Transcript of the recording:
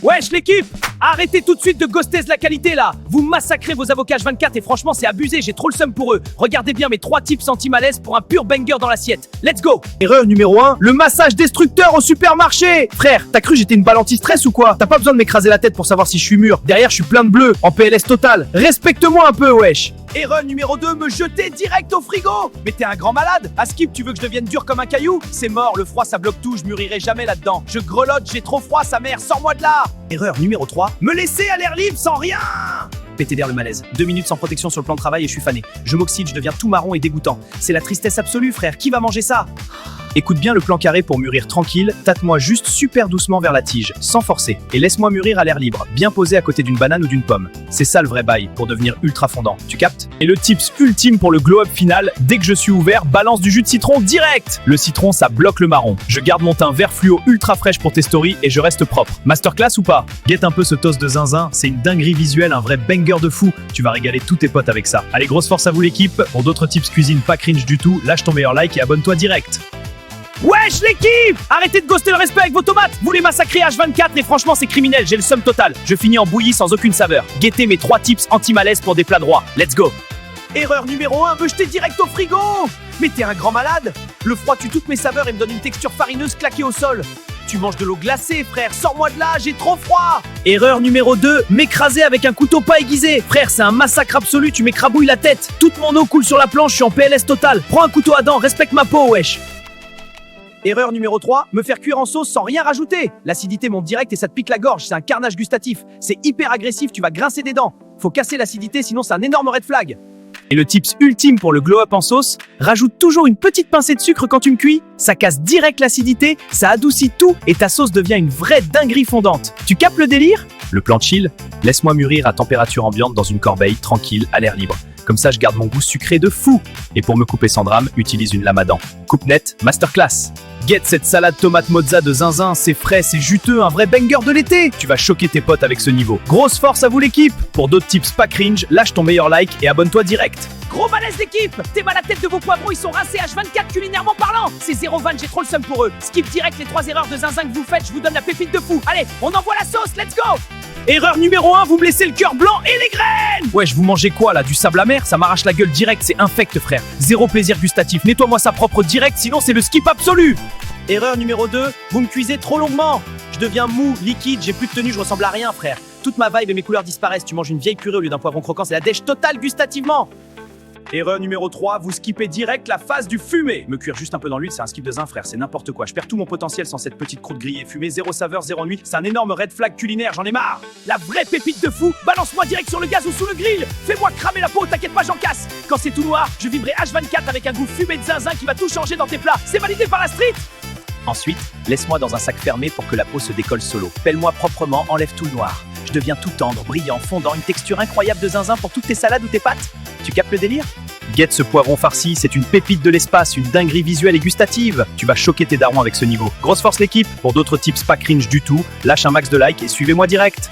Wesh l'équipe, arrêtez tout de suite de ghoster la qualité là. Vous massacrez vos avocats H24 et franchement c'est abusé, j'ai trop le seum pour eux. Regardez bien mes 3 tips anti-malaise pour un pur banger dans l'assiette. Let's go. Erreur numéro 1, le massage destructeur au supermarché. Frère, t'as cru j'étais une balle anti-stress ou quoi? T'as pas besoin de m'écraser la tête pour savoir si je suis mûr. Derrière je suis plein de bleu, en PLS total. Respecte-moi un peu wesh. Erreur numéro 2, me jeter direct au frigo. Mais t'es un grand malade. À Skip, tu veux que je devienne dur comme un caillou? C'est mort, le froid ça bloque tout, je mûrirai jamais là-dedans. Je grelotte, j'ai trop froid, sa mère, sors-moi de là. Erreur numéro 3, me laisser à l'air libre sans rien. Péter d'air le malaise. 2 minutes sans protection sur le plan de travail et je suis fané. Je m'oxyde, je deviens tout marron et dégoûtant. C'est la tristesse absolue, frère. Qui va manger ça? Écoute bien le plan carré pour mûrir tranquille, tâte-moi juste super doucement vers la tige, sans forcer, et laisse-moi mûrir à l'air libre, bien posé à côté d'une banane ou d'une pomme. C'est ça le vrai bail, pour devenir ultra fondant, tu captes? Et le tips ultime pour le glow-up final, dès que je suis ouvert, balance du jus de citron direct! Le citron, ça bloque le marron. Je garde mon teint vert fluo ultra fraîche pour tes stories et je reste propre. Masterclass ou pas? Guette un peu ce toast de zinzin, c'est une dinguerie visuelle, un vrai banger de fou. Tu vas régaler tous tes potes avec ça. Allez, grosse force à vous l'équipe. Pour d'autres tips cuisine pas cringe du tout, lâche ton meilleur like et abonne-toi direct. Wesh l'équipe, arrêtez de ghoster le respect avec vos tomates. Vous les massacrez H24 et franchement c'est criminel, j'ai le seum total. Je finis en bouillie sans aucune saveur. Guettez mes 3 tips anti-malaise pour des plats droits. Let's go. Erreur numéro 1, me jeter direct au frigo. Mais t'es un grand malade. Le froid tue toutes mes saveurs et me donne une texture farineuse claquée au sol. Tu manges de l'eau glacée, frère, sors-moi de là, j'ai trop froid. Erreur numéro 2, m'écraser avec un couteau pas aiguisé. Frère, c'est un massacre absolu, tu m'écrabouilles la tête. Toute mon eau coule sur la planche, je suis en PLS total. Prends un couteau à dents, respecte ma peau, wesh. Erreur numéro 3, me faire cuire en sauce sans rien rajouter. L'acidité monte direct et ça te pique la gorge, c'est un carnage gustatif. C'est hyper agressif, tu vas grincer des dents. Faut casser l'acidité, sinon c'est un énorme red flag. Et le tips ultime pour le glow-up en sauce, rajoute toujours une petite pincée de sucre quand tu me cuis. Ça casse direct l'acidité, ça adoucit tout et ta sauce devient une vraie dinguerie fondante. Tu captes le délire? Le plan chill, laisse-moi mûrir à température ambiante dans une corbeille, tranquille, à l'air libre. Comme ça, je garde mon goût sucré de fou. Et pour me couper sans drame, utilise une lame à dents. Coupe nette, masterclass. Guette cette salade tomate mozza de zinzin, c'est frais, c'est juteux, un vrai banger de l'été. Tu vas choquer tes potes avec ce niveau. Grosse force à vous l'équipe. Pour d'autres tips pas cringe, lâche ton meilleur like et abonne-toi direct. Gros malaise l'équipe. T'es mal à la tête de vos poivrons, ils sont rincés H24 culinairement parlant. C'est 0 van, j'ai trop le seum pour eux. Skip direct les 3 erreurs de zinzin que vous faites, je vous donne la pépite de fou. Allez, on envoie la sauce, let's go. Erreur numéro 1, vous me laissez le cœur blanc et les graines. Wesh, vous mangez quoi là? Du sable amer? Ça m'arrache la gueule direct, c'est infect frère. Zéro plaisir gustatif, nettoie-moi ça propre direct, sinon c'est le skip absolu. Erreur numéro 2, vous me cuisez trop longuement. Je deviens mou, liquide, j'ai plus de tenue, je ressemble à rien frère. Toute ma vibe et mes couleurs disparaissent, tu manges une vieille purée au lieu d'un poivron croquant, c'est la dèche totale gustativement. Erreur numéro 3, vous skippez direct la phase du fumé. Me cuire juste un peu dans l'huile, c'est un skip de zin frère, c'est n'importe quoi. Je perds tout mon potentiel sans cette petite croûte grillée fumée, zéro saveur, zéro nuit. C'est un énorme red flag culinaire, j'en ai marre. La vraie pépite de fou, balance-moi direct sur le gaz ou sous le grill. Fais-moi cramer la peau, t'inquiète pas, j'en casse. Quand c'est tout noir, je vibrerai H24 avec un goût fumé de zinzin qui va tout changer dans tes plats. C'est validé par la street. Ensuite, laisse-moi dans un sac fermé pour que la peau se décolle solo. Pèle-moi proprement, enlève tout le noir. Je deviens tout tendre, brillant, fondant, une texture incroyable de zinzin pour toutes tes salades ou tes pâtes. Tu captes le délire? Guette ce poivron farci, c'est une pépite de l'espace, une dinguerie visuelle et gustative. Tu vas choquer tes darons avec ce niveau. Grosse force l'équipe. Pour d'autres tips pas cringe du tout, lâche un max de likes et suivez-moi direct.